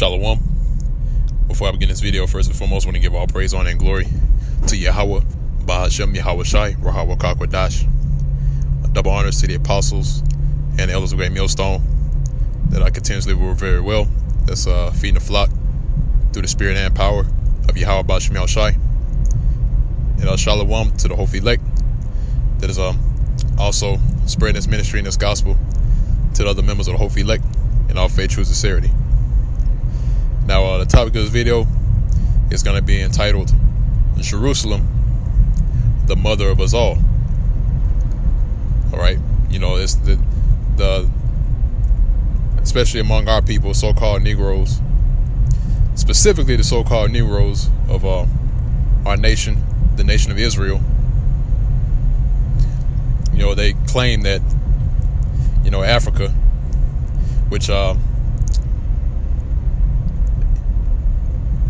Shalom. Before I begin this video, first and foremost, I want to give all praise, honor, and glory to Yahweh, Bahashem, Yahweh Shai, Rahawa Kakwadash. Double honors to the apostles and the elders of Great Millstone that I continuously rule very well. That's feeding the flock through the spirit and power of Yahweh Bahashem Yahweh Shai. And Shalom to the whole elect that is also spreading this ministry and this gospel to the other members of the whole elect in all faith, truth, and sincerity. Now, the topic of this video is going to be entitled Jerusalem, the mother of us all. All right, you know, it's the especially among our people, so-called Negroes, specifically the so-called Negroes of our nation, the nation of Israel. You know, they claim that, you know, Africa, which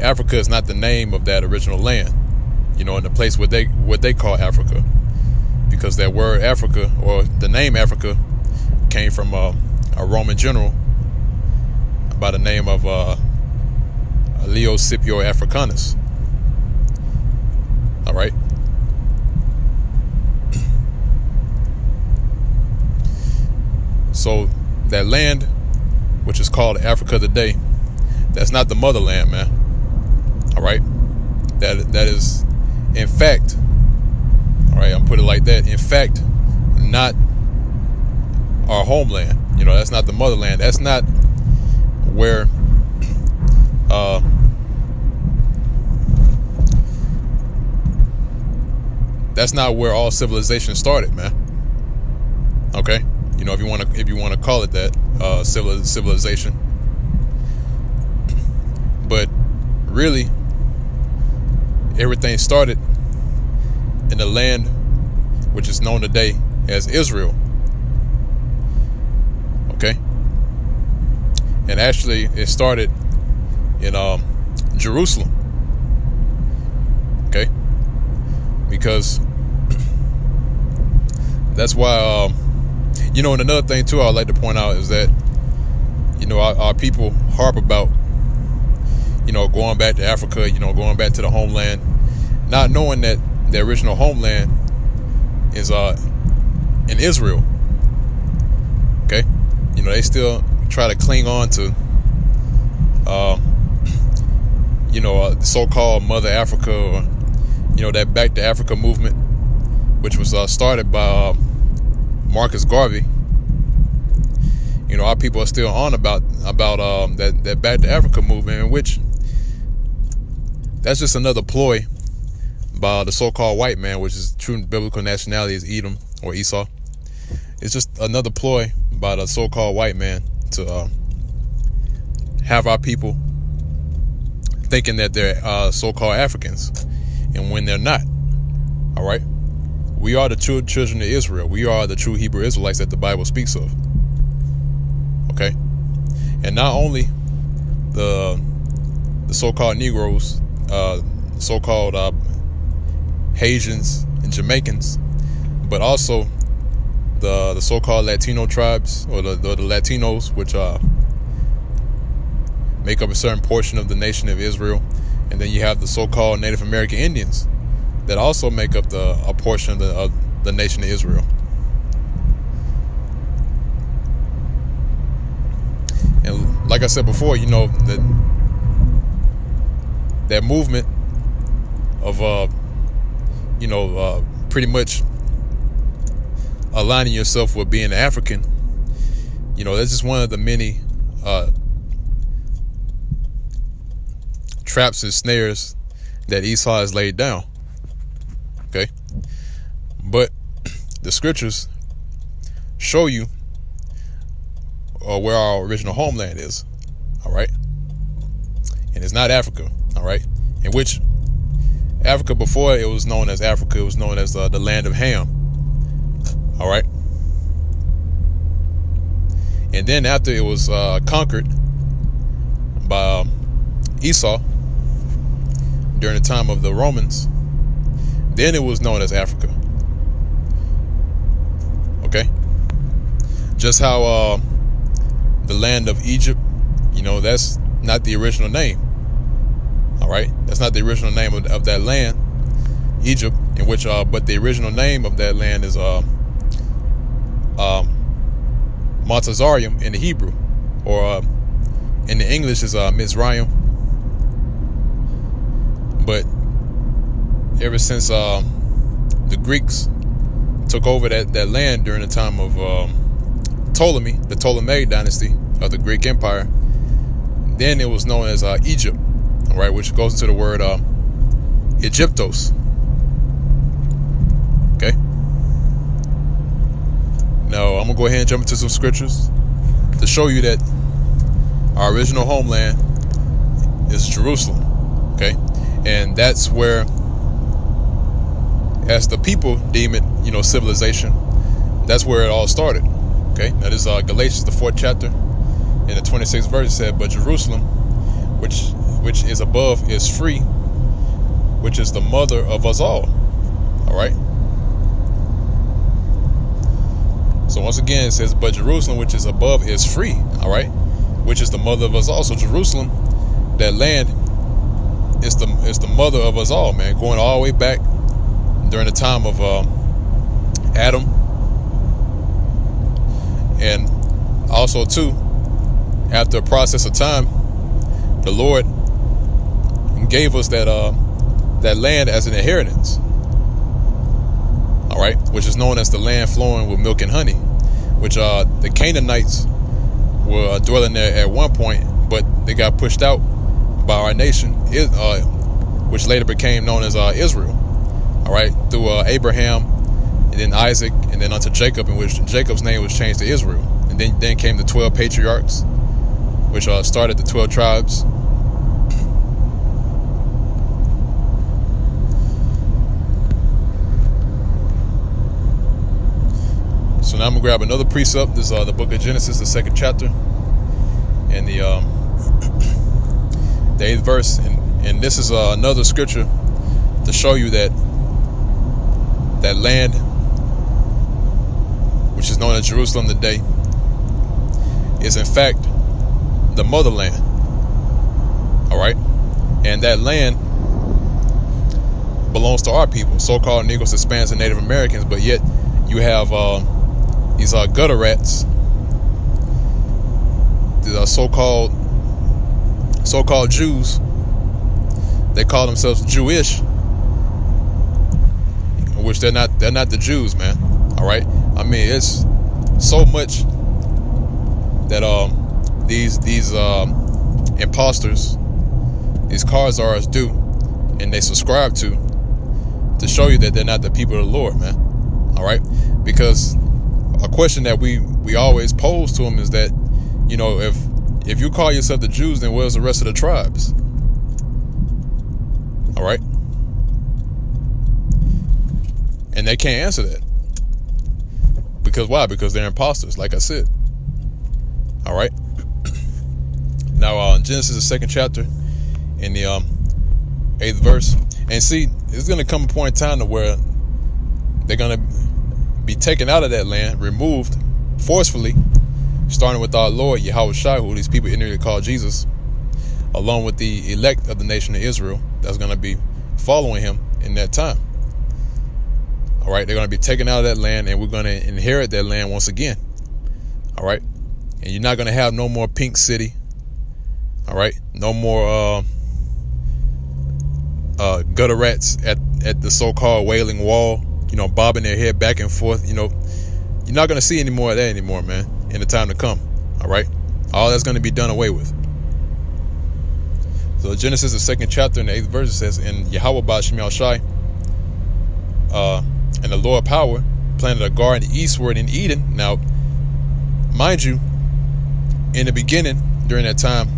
Africa is not the name of that original land, you know, in the place what they call Africa, because that word Africa, or the name Africa, came from a Roman general by the name of Leo Scipio Africanus. All right. So that land, which is called Africa today, that's not the motherland, man. All right, that is, in fact, all right, I'm put it like that. In fact, not our homeland. You know, that's not the motherland. That's not where that's not where all civilization started, man. Okay, you know, if you want to call it that, civilization, but really, everything started in the land which is known today as Israel. Okay, and actually, it started in Jerusalem. Okay, because that's why. You know, and another thing too, I'd like to point out is that, you know, our people harp about, you know, going back to Africa, you know, going back to the homeland, not knowing that the original homeland is in Israel. Okay, you know, they still try to cling on to, you know, the so-called Mother Africa, or, you know, that Back to Africa movement, which was started by Marcus Garvey. You know, our people are still on about that Back to Africa movement, in which that's just another ploy by the so-called white man, which is true biblical nationality is Edom or Esau. It's just another ploy by the so-called white man to have our people thinking that they're so-called Africans, and when they're not. All right, we are the true children of Israel. We are the true Hebrew Israelites that the Bible speaks of. Okay, and not only the so-called Negroes, so-called Haitians and Jamaicans, but also the so-called Latino tribes, or the Latinos, which make up a certain portion of the nation of Israel, and then you have the so-called Native American Indians that also make up a portion of the nation of Israel. And like I said before, you know, that movement of you know, pretty much aligning yourself with being African, you know, that's just one of the many traps and snares that Esau has laid down. Okay, but the scriptures show you where our original homeland is. All right, and it's not Africa. All right, in which Africa, before it was known as Africa, it was known as the land of Ham. All right, and then after it was conquered by Esau during the time of the Romans, then it was known as Africa. Okay, just how the land of Egypt, you know, that's not the original name. All right, that's not the original name of that land, Egypt, in which but the original name of that land is Montazarium in the Hebrew, or in the English is Mizraim. But ever since the Greeks took over that land during the time of Ptolemy, the Ptolemaic dynasty of the Greek Empire, then it was known as Egypt, all right, which goes into the word Egyptos. Okay. Now I'm gonna go ahead and jump into some scriptures to show you that our original homeland is Jerusalem. Okay, and that's where, as the people deem it, civilization, that's where it all started. Okay, that is Galatians, the 4th chapter, in the 26th verse. It said, "But Jerusalem, which is above, is free, which is the mother of us all." All right. So once again, it says, "But Jerusalem, which is above, is free." All right, which is the mother of us all. So Jerusalem, that land, is the mother of us all, man. Going all the way back during the time of Adam, and also too, after a process of time, the Lord gave us that land as an inheritance. All right, which is known as the land flowing with milk and honey, which the Canaanites were dwelling there at one point, but they got pushed out by our nation, which later became known as Israel. All right, through Abraham, and then Isaac, and then unto Jacob, in which Jacob's name was changed to Israel. And then came the 12 patriarchs, which started the 12 tribes. So now I'm gonna grab another precept. This is the book of Genesis, the 2nd chapter, and the 8th verse. And this is another scripture to show you that land, which is known as Jerusalem today, is in fact the motherland. All right, and that land belongs to our people, so-called Negroes, Hispanics, and Native Americans. But yet you have these gutter rats, the so-called Jews. They call themselves Jewish, which they're not the Jews, man. All right, I mean, it's so much that these imposters, these Khazars do, and they subscribe to show you that they're not the people of the Lord, man. All right, because a question that we always pose to them is that, if you call yourself the Jews, then where's the rest of the tribes? All right, and they can't answer that. Because why? Because they're imposters, like I said. All right. Now, in Genesis, the 2nd chapter, in the 8th verse, and see, it's going to come a point in time to where they're going to be taken out of that land, removed forcefully, starting with our Lord Yahushua, who these people ignorantly call Jesus, along with the elect of the nation of Israel that's going to be following him in that time. All right, they're going to be taken out of that land, and we're going to inherit that land once again. All right, and you're not going to have no more Pink City. All right, no more gutter rats at the so-called Wailing Wall, bobbing their head back and forth. You're not going to see any more of that anymore, man, in the time to come. All right, all that's going to be done away with. So Genesis, the 2nd chapter, in the 8th verse, it says, "And Yahweh Ba'ashem Yahushai, and the Lord Power planted a garden eastward in Eden." Now, mind you, in the beginning, during that time,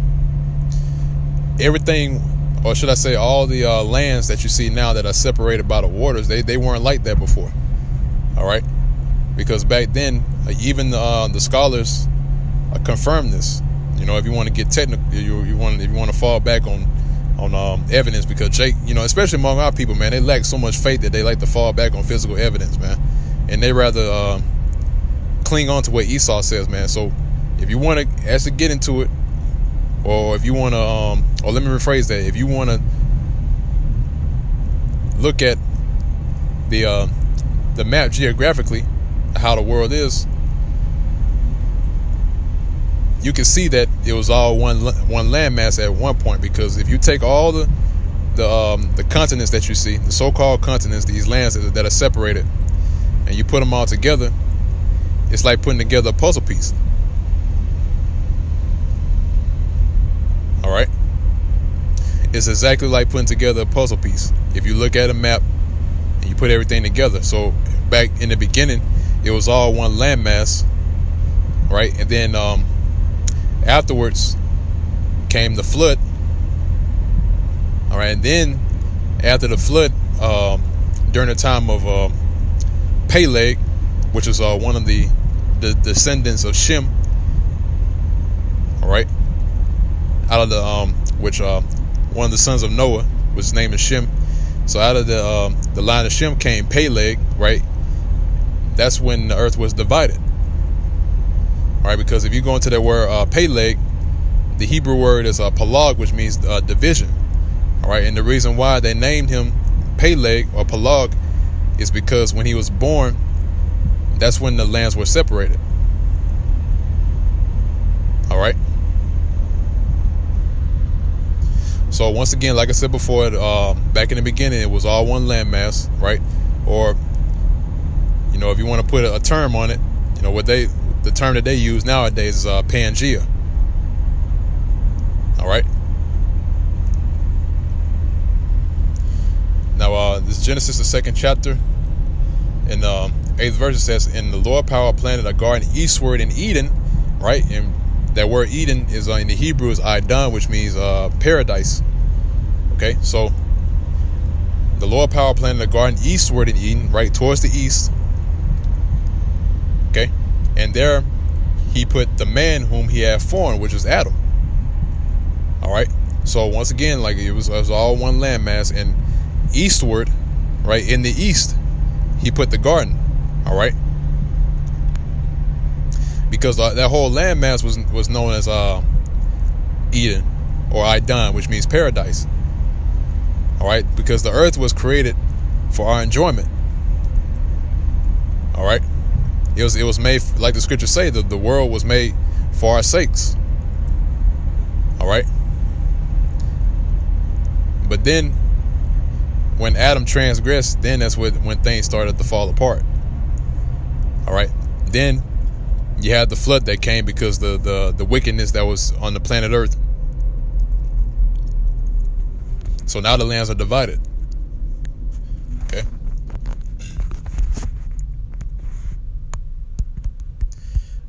everything, or should I say all the lands that you see now that are separated by the waters, they weren't like that before. All right, because back then, even the scholars confirmed this. If you want to get technical, if you want to fall back on evidence, because especially among our people, man, they lack so much faith that they like to fall back on physical evidence, man, and they rather cling on to what Esau says, man. So if you want to actually get into it, or if you want to, or let me rephrase that. If you want to look at the map geographically, how the world is, you can see that it was all one landmass at one point. Because if you take all the continents that you see, the so-called continents, these lands that are separated, and you put them all together, it's like putting together a puzzle piece. All right, it's exactly like putting together a puzzle piece. If you look at a map and you put everything together. So back in the beginning, it was all one landmass, right? And then afterwards came the flood. All right, and then after the flood, during the time of Peleg, which is one of the descendants of Shem, all right, out of the one of the sons of Noah, which his name is Shem. So out of the line of Shem came Peleg, right? That's when the earth was divided, all right? Because if you go into that word Peleg, the Hebrew word is palag, which means division, all right? And the reason why they named him Peleg or Palag is because when he was born, that's when the lands were separated. All right. So once again, like I said before, back in the beginning, it was all one landmass, right? Or, you know, if you want to put a term on it, you know, the term that they use nowadays is Pangea. All right. Now, this is Genesis, the 2nd chapter, in the 8th verse. It says, "And the Lord power planted a garden eastward in Eden," right? And that word Eden is in the Hebrew is Aidan, which means paradise. Okay, so the Lord power planted a garden eastward in Eden, right, towards the east. Okay, and there he put the man whom he had formed, which is Adam. All right, so once again, like it was all one landmass, and eastward, right, in the east, he put the garden. All right, because that whole landmass was known as Eden or Aidan, which means paradise. All right, because the earth was created for our enjoyment. All right, it was made, like the scriptures say, the world was made for our sakes. All right, but then when Adam transgressed, then that's when things started to fall apart. All right, then you had the flood that came because the wickedness that was on the planet Earth. So now the lands are divided. Okay.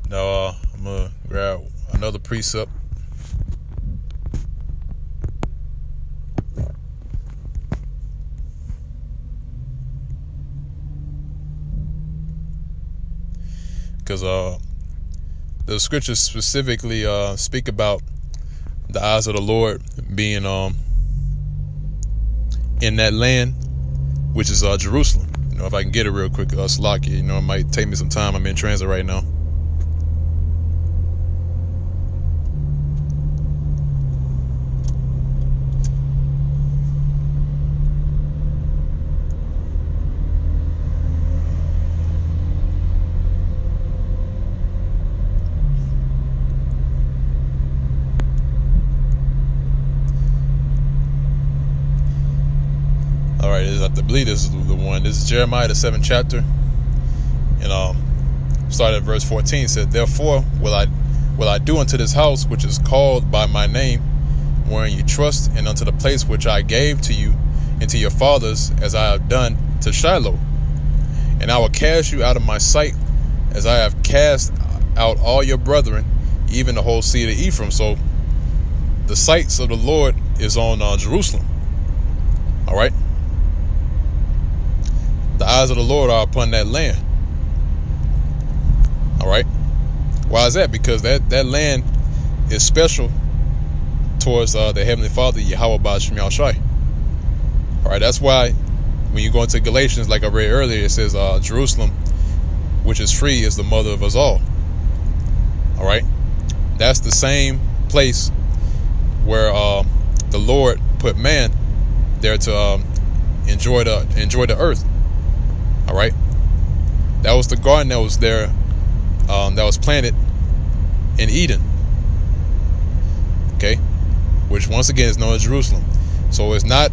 Now I'm gonna grab another precept. Because the scriptures specifically speak about the eyes of the Lord being in that land, which is Jerusalem. You know, if I can get it real quick, Slocky, you know, it might take me some time. I'm in transit right now. I believe this is the one. This is Jeremiah, the 7th chapter, and started at verse 14. It said, "Therefore will I do unto this house which is called by my name, wherein you trust, and unto the place which I gave to you and to your fathers, as I have done to Shiloh. And I will cast you out of my sight, as I have cast out all your brethren, even the whole seed of Ephraim." So the sights of the Lord is on Jerusalem. All right. The eyes of the Lord are upon that land. All right. Why is that? Because that land is special towards the Heavenly Father, Yahweh Ba'ashem Yahushai. All right. That's why when you go into Galatians, like I read earlier, it says Jerusalem, which is free, is the mother of us all. All right. That's the same place put man there to enjoy the earth. All right, that was the garden that was there, that was planted in Eden. Okay, which once again is known as Jerusalem. So it's not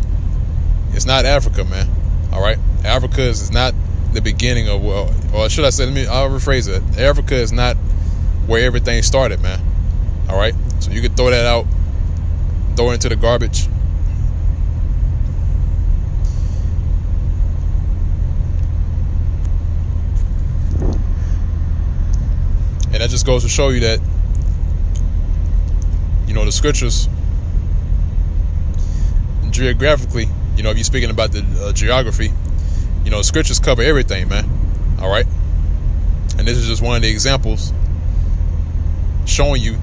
Africa, man. All right, Africa is not the beginning of, or should I say? I'll rephrase it. Africa is not where everything started, man. All right, so you can throw that out, throw it into the garbage. And that just goes to show you that, the scriptures, geographically, if you're speaking about the geography, scriptures cover everything, man. All right. And this is just one of the examples showing you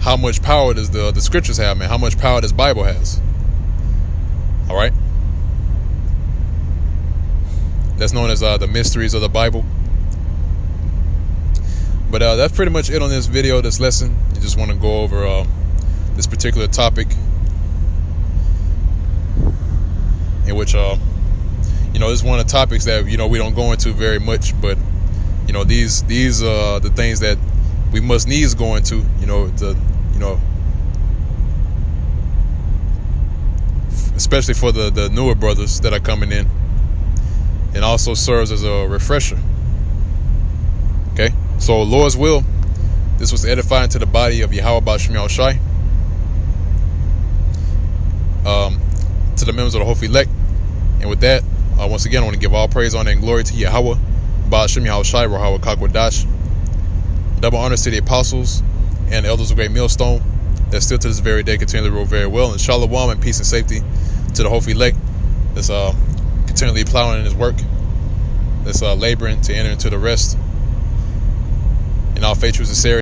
how much power does the scriptures have, man. How much power this Bible has. All right. That's known as the mysteries of the Bible. But that's pretty much it on this video, this lesson. You just want to go over this particular topic, in which this is one of the topics that we don't go into very much, but these are the things that we must needs go into, especially for the newer brothers that are coming in, and also serves as a refresher. Okay, so Lord's will, this was edifying to the body of Yahweh Ba'ashem Yahushai, to the members of the Hof Elect. And with that, once again, I want to give all praise, honor, and glory to Yahweh Ba'ashem Yahushai, Rahawah Kakwadash. Double honors to the apostles and the elders of Great Millstone that still to this very day continually rule very well. And shalom and peace and safety to the Hof Elect that's continually plowing in his work, that's laboring to enter into the rest in all faith, truth, and sincerity.